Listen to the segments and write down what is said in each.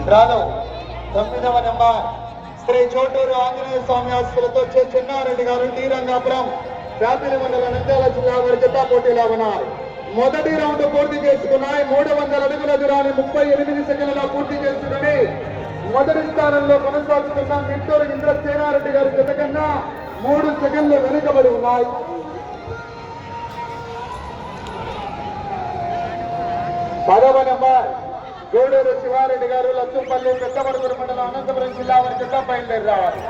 డ్రాలో 9వ నెంబర్ శ్రీ చోటూరు ఆంజనేయ స్వామి ఆశీస్సులతో చెన్నారెడ్డి గారు టీ రంగాపురం వ్యాపిలి మండల నంద్యాల జిల్లా వారి జత పోటీలో ఉన్నాయి. మొదటి రౌండ్ పూర్తి చేసుకున్నాయి. 300 అడుగుల దూరాన్ని 38 సెకండ్లలో పూర్తి చేసుకుని మొదటి స్థానంలో కొనసాగుతున్న మిట్టూరు ఇంద్రసేనారెడ్డి గారి జత కన్నా 3 సెకండ్లు వెనుకబడి ఉన్నాయి. పదవ నెంబర్ గూడూరు శివారెడ్డి గారు లచ్చంపల్లి పెద్దమడుగురు మండలం అనంతపురం జిల్లా వారి జత బయలుదేరి రావాలి.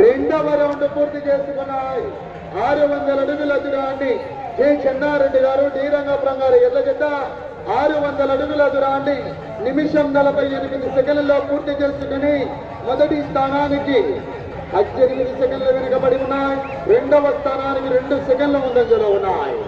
రెండవ రౌండ్ పూర్తి చేసుకున్నాయి. 600 అడుగుల దూరాన్ని కె చెన్నారెడ్డి గారు డి రంగాపురం గారు ఎడ్ల జత 600 అడుగుల దూరాన్ని నిమిషం 48 సెకండ్లలో పూర్తి చేసుకుని మొదటి స్థానానికి 18 సెకండ్లు వెనుకబడి ఉన్నాయి. రెండవ స్థానానికి 2 సెకండ్ల ముందంజలో ఉన్నాయి.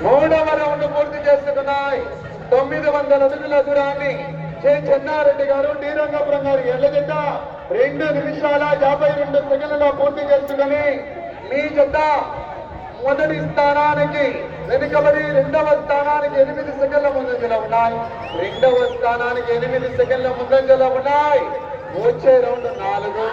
మూడవ రౌండ్ పూర్తి చేసుకున్నాయి. 900 అడుగుల దూరాన్ని కె చెన్నారెడ్డి గారు డి రంగాపురం గారు ఎడ్ల జత 2 నిమిషాల 52 సెకండ్లలో పూర్తి చేసుకుని మీ జత మొదటి స్థానానికి వెనుకబడి రెండవ స్థానానికి 8 సెకండ్ల ముందంజలో ఉన్నాయి. రెండవ స్థానానికి 8 సెకండ్ల ముందంజలో ఉన్నాయి. వచ్చే రౌండ్ 4.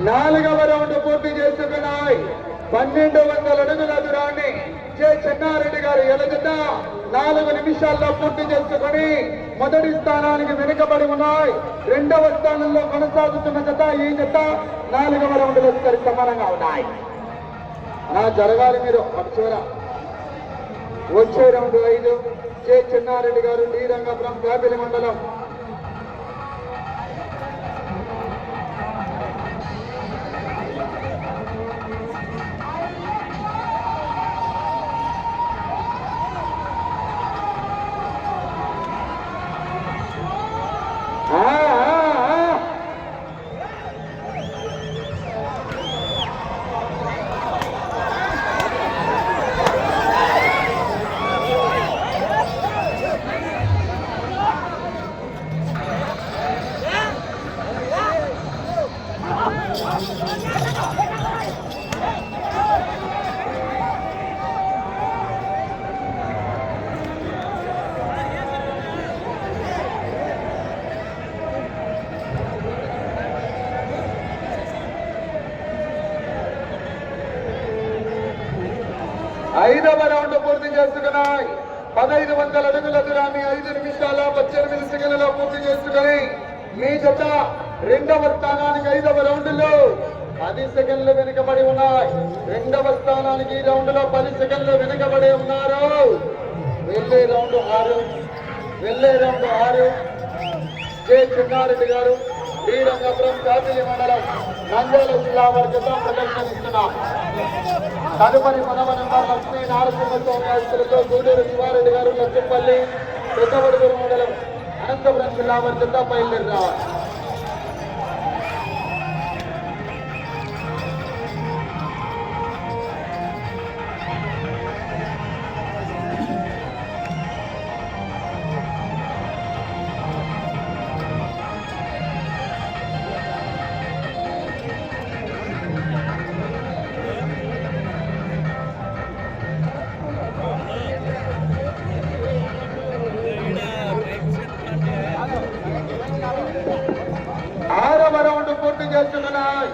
నాలుగవ రౌండ్ పూర్తి చేసుకున్నాయి. 1200 అడుగుల దూరాన్ని కె చెన్నారెడ్డి గారు ఎడ్ల జత 4 నిమిషాల్లో పూర్తి చేసుకుని మొదటి స్థానానికి వెనుకబడి ఉన్నాయి. రెండవ స్థానంలో కొనసాగుతున్న జత ఈ జత 4వ రౌండ్లో సరి సమానంగా ఉన్నాయి. జరగాలి మీరు అక్షర. వచ్చే రౌండ్ 5 కె చెన్నారెడ్డి గారు డి రంగాపురం వ్యాపిలి మండలం. ఐదవ రౌండ్ పూర్తి చేసుకున్నాయి. 1500 అడుగుల దూరాన్ని 5 నిమిషాల 18 సెకండ్లలో పూర్తి చేసుకుని మీ జత రెండవ స్థానానికి 5వ రౌండ్లో 10 సెకండ్లు వెనుకబడి ఉన్నాయి. రెండవ స్థానానికి ఈ రౌండ్ లో 10 సెకండ్లు వెనుకబడి ఉన్నారు. వెళ్ళే రౌండ్ 6 జె చెన్నారెడ్డి గారు శ్రీరంగపురం కాపిలి మండలం నంద్యాల జిల్లా వారి జత ప్రదర్శనిస్తున్నారు. తదుపరి 10వ నెంబర్ లక్ష్మీ నారసింహస్వామి ఆస్తులతో గూడూరు శివారెడ్డి గారు లక్ష్మపల్లి పెద్దవడుగురు మండలం అనంతపురం జిల్లా వారి జత బయలుదేరి రావాలి. పూర్తి చేస్తున్నాయి.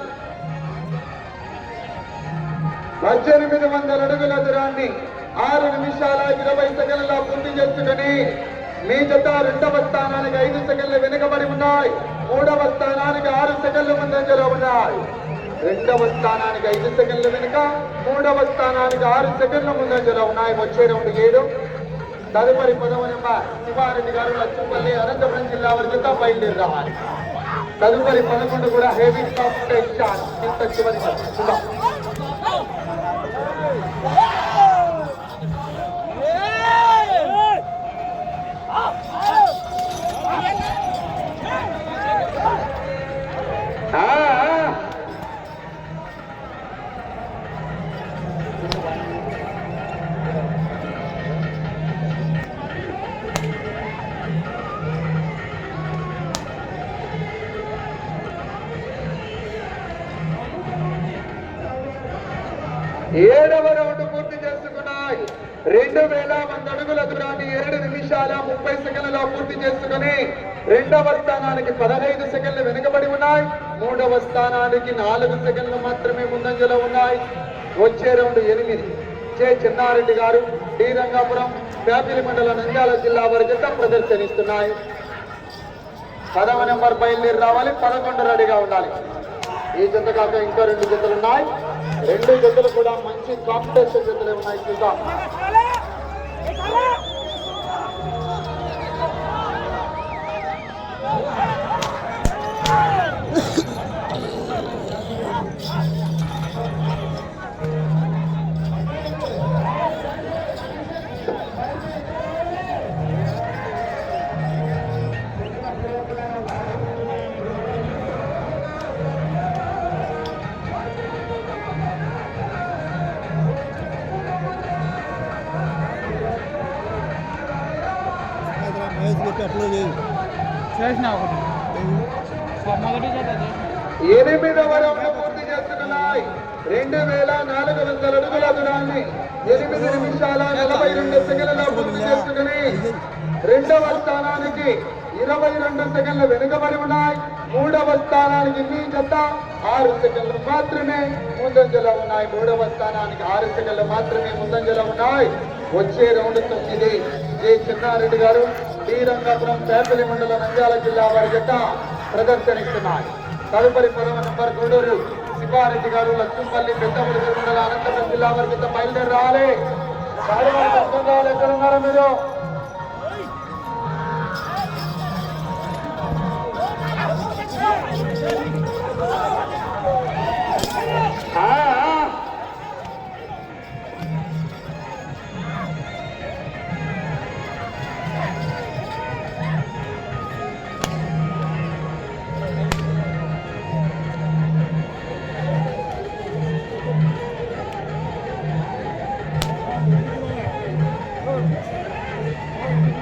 1800 అడుగుల దూరాన్ని 6 నిమిషాల 20 సెకండ్ల పూర్తి చేసుకుని మీ జత రెండవ స్థానానికి 5 సెకండ్లు వెనుకబడి ఉన్నాయి. మూడవ స్థానానికి 6 సెకండ్లు ముందంజలో ఉన్నాయి. రెండవ స్థానానికి 5 సెకండ్లు వెనుక, మూడవ స్థానానికి 6 సెకండ్ల ముందంజలో ఉన్నాయి. వచ్చే రౌండ్ 7. తదుపరి 10వ నెంబర్ శివారెడ్డి గారు లక్ష్మపల్లి అనంతపురం జిల్లా వారి జత బయలుదేరి రావాలి. తదుపరి 11 కూడా హెవీ కాంపిటీషన్ ఇంత చివరి ఏడవ రౌండ్ పూర్తి చేసుకున్నాయి. 2000 అడుగుల దూరాన్ని 7 నిమిషాల 30 సెకండ్లలో పూర్తి చేసుకుని రెండవ స్థానానికి 15 సెకండ్లు వెనుకబడి ఉన్నాయి. మూడవ స్థానానికి 4 సెకండ్లు మాత్రమే ముందంజలో ఉన్నాయి. వచ్చే రౌండ్ 8. జె చెన్నారెడ్డి గారు శ్రీరంగపురం కాపిలి మండలం నంద్యాల జిల్లా వారి జత ప్రదర్శనిస్తున్నాయి. 10వ నెంబర్ బయలుదేరి రావాలి. 11 రెడీగా ఉండాలి. ఈ జత కాక ఇంకా 2 జతలు ఉన్నాయి. 2 జతలు కూడా మంచి కాంపిటీషన్ జతలే ఉన్నాయి. చూద్దాం. ఎనిమిదవ రౌండ్ పూర్తి చేస్తున్నాయి. 2400 అడుగుల దూరాన్ని 8 నిమిషాల 42 సెకండ్లలో పూర్తి చేసుకుని రెండవ స్థానానికి 22 సెకండ్లు వెనుకబడి ఉన్నాయి. మూడవ స్థానానికి మీ జత 6 సెకండ్లు మాత్రమే ముందంజలో ఉన్నాయి. మూడవ స్థానానికి 6 సెకండ్లు మాత్రమే ముందంజలో ఉన్నాయి. వచ్చే రౌండ్ 9. జె చెన్నారెడ్డి గారు శ్రీరంగపురం కాపిలి మండలం నంద్యాల జిల్లా వారి జత ప్రదర్శనిస్తున్నారు. తదుపరి 10వ నెంబర్ గూడూరు శివారెడ్డి గారు లక్ష్మపల్లి పెద్దవడుగురు మండలం అనంతపురం జిల్లా వారి జత బయలుదేరి రావాలి. ఎక్కడున్నారో మీరు?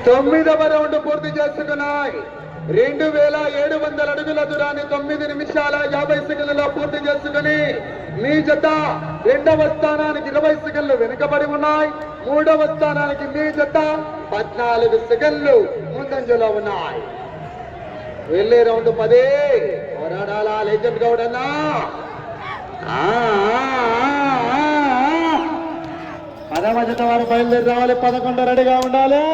తొమ్మిదవ రౌండ్ పూర్తి చేసుకున్నాయి. 2700 అడుగుల దూరాన్ని 9 నిమిషాల 50 సెకండ్లలో పూర్తి చేసుకుని మీ జత రెండవ స్థానానికి 20 సెకండ్లు వెనుకబడి ఉన్నాయి. మూడవ స్థానానికి మీ జత 14 సెకండ్లు ముందంజలో ఉన్నాయి. వెళ్ళే రౌండ్ 10. పోరాడాలా లెజెండ్ గౌడన్నా. పదవ జత వారు బయలుదేరి రావాలి. 11 రెడీగా ఉండాలి.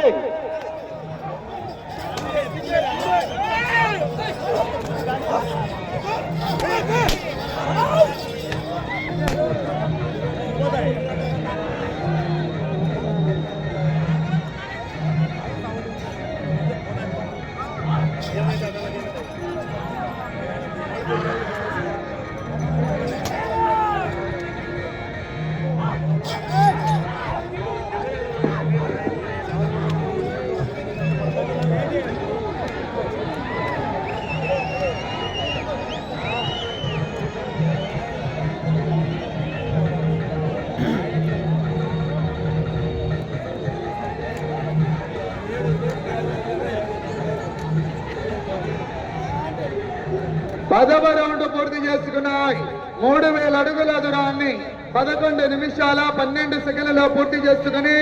పదవ రౌండ్ పూర్తి చేసుకున్నాయి. 3000 అడుగుల దూరాన్ని 11 నిమిషాల 12 సెకండ్లలో పూర్తి చేసుకుని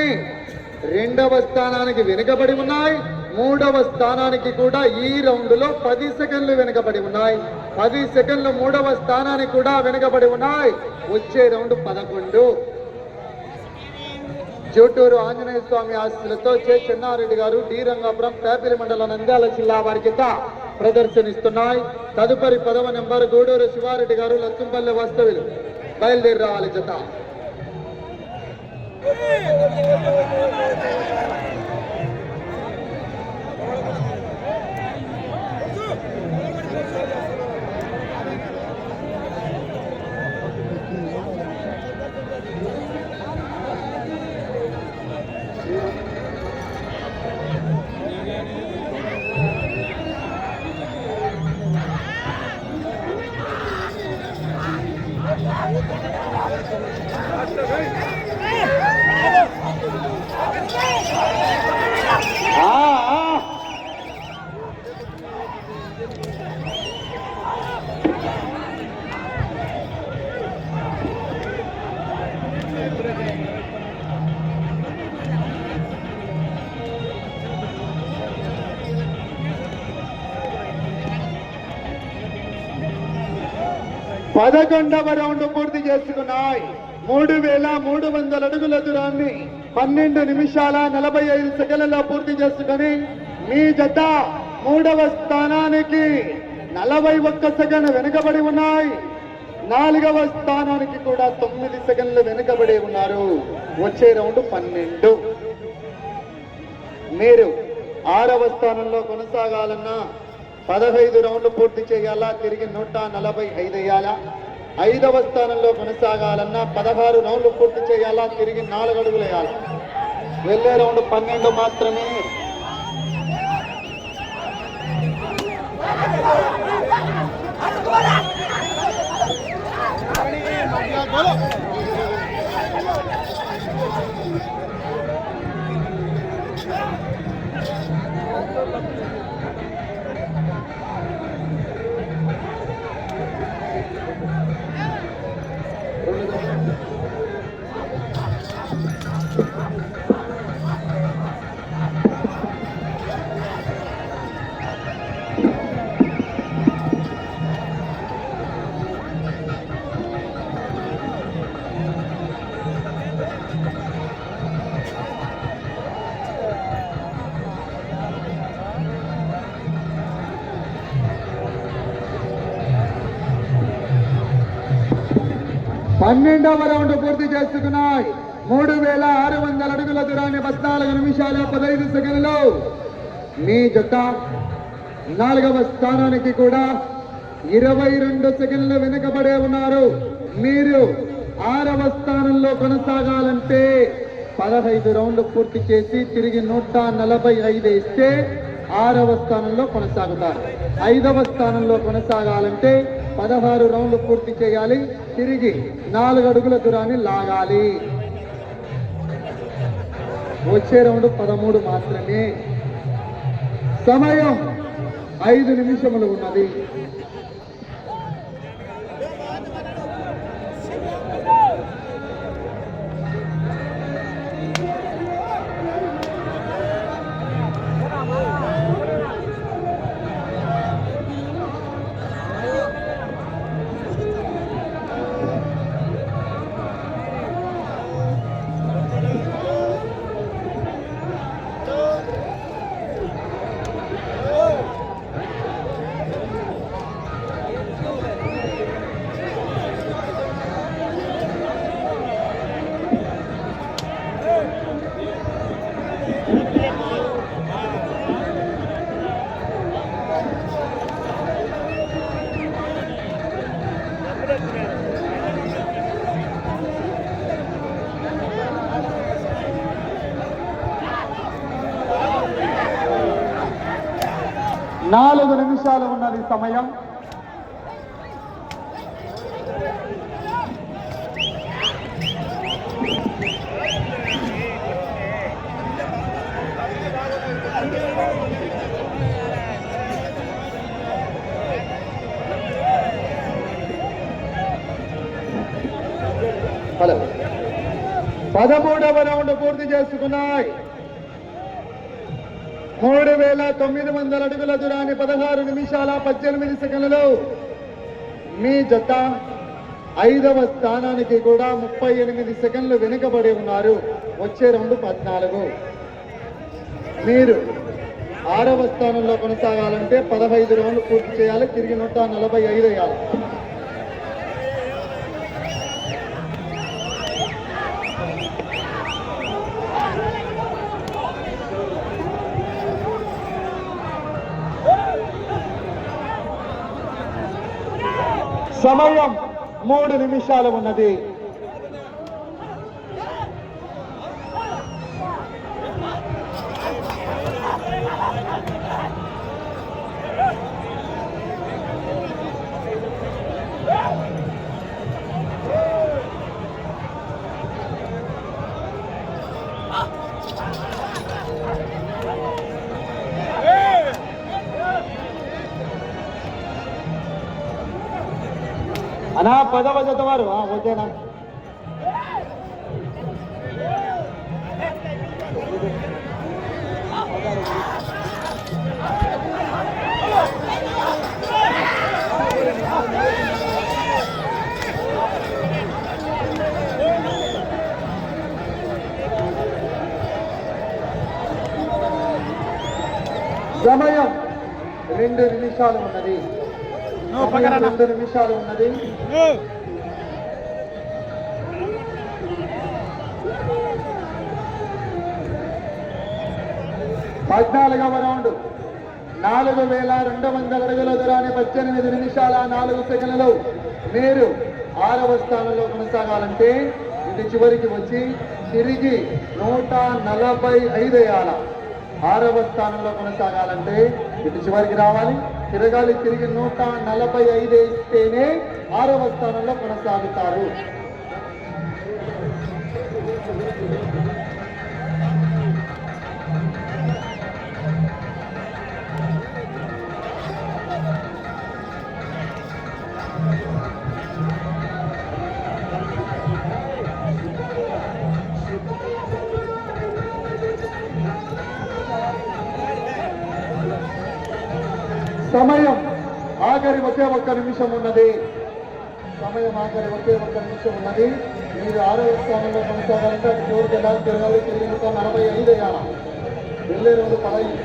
రెండవ స్థానానికి వెనుకబడి ఉన్నాయి. మూడవ స్థానానికి కూడా ఈ రౌండ్ లో 10 సెకండ్లు వెనుకబడి ఉన్నాయి. 10 సెకండ్లు మూడవ స్థానానికి కూడా వెనుకబడి ఉన్నాయి. వచ్చే రౌండ్ 11. జోటూరు ఆంజనేయ స్వామి ఆశీస్సులతో చే చెన్నారెడ్డి గారు డి రంగాపురం పేపిలి మండలం నంద్యాల జిల్లా వారి కింద ప్రదర్శనిస్తున్నాయి. తదుపరి 10వ నెంబర్ గూడూరు శివారెడ్డి గారు లత్తుంపల్లె వాస్తవ్యులు బయలుదేరి రావాలి జత. పదకొండవ రౌండ్ పూర్తి చేసుకున్నాయి. 3300 అడుగుల దూరాన్ని 12 నిమిషాల 45 సెకండ్లలో పూర్తి చేసుకుని మీ జత మూడవ స్థానానికి 41 సెకండ్ వెనుకబడి ఉన్నాయి. 4వ స్థానానికి కూడా 9 సెకండ్లు వెనుకబడి ఉన్నారు. వచ్చే రౌండ్ 12. మీరు 6వ స్థానంలో కొనసాగాలన్నా 15 రౌండ్లు పూర్తి చేయాలా, తిరిగి 145 వేయాలా. 5వ స్థానంలో కొనసాగాలన్నా 16 రౌండ్లు పూర్తి చేయాలా, తిరిగి 4 అడుగులు వేయాలి. వెళ్ళే రౌండ్ 12 మాత్రమే. పన్నెండవ రౌండ్ పూర్తి చేసుకున్నాయి. 3600 అడుగుల దూరాన్ని 14 నిమిషాల 15 సెకండ్లు. మీ జత 4వ స్థానానికి కూడా 22 సెకండ్లు వెనుకబడే ఉన్నారు. మీరు 6వ స్థానంలో కొనసాగాలంటే 15 రౌండ్లు పూర్తి చేసి తిరిగి 145 ఇస్తే 6వ స్థానంలో కొనసాగుతారు. 5వ స్థానంలో కొనసాగాలంటే 16 రౌండ్లు పూర్తి చేయాలి, తిరిగి 4 అడుగుల దూరాన్ని లాగాలి. వచ్చే రౌండ్ 13 మాత్రమే. సమయం 5 నిమిషములు ఉన్నది. నాలుగు నిమిషాలు ఉన్నది సమయం. హలో 13వ రౌండ్ పూర్తి చేసుకున్నాయి. 3,900 అడుగుల దూరాన్ని 16 నిమిషాల 18 సెకండ్లలో మీ జత 5వ స్థానానికి కూడా 38 సెకండ్లు వెనుకబడి ఉన్నారు. వచ్చే రౌండ్ 14. మీరు 6వ స్థానంలో కొనసాగాలంటే 15 రౌండ్లు పూర్తి చేయాలి. తిరిగి 145 వేయాలి. సమయం 3 నిమిషాలు ఉన్నది. అనా 10వ జత వారు ఓకేనా? సమయం 2 నిమిషాలు ఉన్నది. 2 నిమిషాలు ఉన్నది. పద్నాలుగవ రౌండ్ 4,200 అడుగుల దూరాన్ని 18 నిమిషాల 4 సెకండ్లలో మీరు 6వ స్థానంలో కొనసాగాలంటే ఇది చివరికి వచ్చి తిరిగి 145 వేయాల. 6వ స్థానంలో కొనసాగాలంటే ఇటు చివరికి రావాలి, తిరగాలి, తిరిగి 145 వేస్తేనే 6వ స్థానంలో కొనసాగుతారు. సమయం ఆఖరి ఒకే 1 నిమిషం ఉన్నది. సమయం ఆఖరి ఒకే 1 నిమిషం ఉన్నది. మీరు 6వ స్థానంలో కొనసాగాలంటే అటు చివరికి ఎలా తిరగాలి, తిరిగి 145 వేయాల. వెళ్ళే రోజు 15.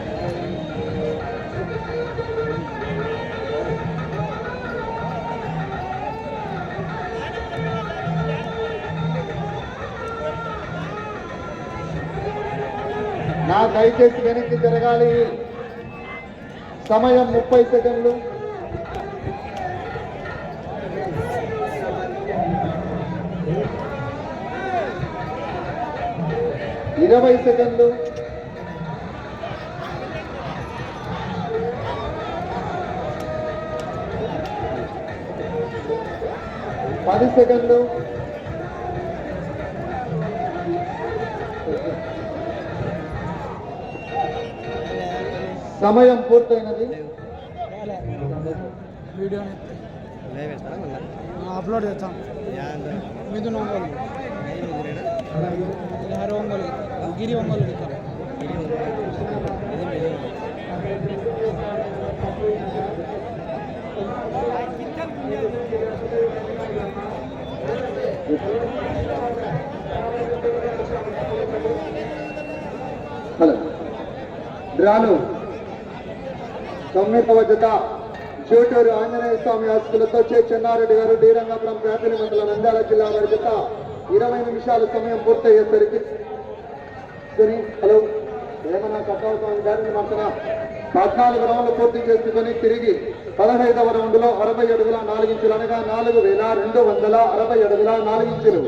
నా దయచేసి వెనక్కి తిరగాలి. సమయం 30 సెకండ్లు. ఇరవై సెకండ్లు. 10 సెకండ్లు. సమయం పూర్తయినది. వీడియో అప్లోడ్ చేస్తాం. మిథున్ ఒంగోలు, హరి ఒంగోలు, గిరి ఒంగోలు. హలో డ్రాలు 9వ జత జూటూరు ఆంజనేయ స్వామి ఆస్తులతో చెన్నారెడ్డి గారు శ్రీరంగపురం పేపలి మండలం నంద్యాల జిల్లా వారి జత 20 నిమిషాల సమయం పూర్తయ్యేసరికి హలో ఏమన్నా కట్ అవుతుంది దారిని మాత్రం 14 రౌండ్లు పూర్తి చేసుకుని తిరిగి 15వ రౌండ్లో 60 అడుగుల 4 ఇంచులు అనగా 4260 అడుగుల 4 ఇంచులు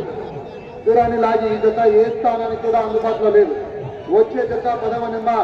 దూరాన్ని లాగి ఈ జత ఏ స్థానానికి కూడా అందుబాటులో లేదు. వచ్చే జత 10వ నెంబర్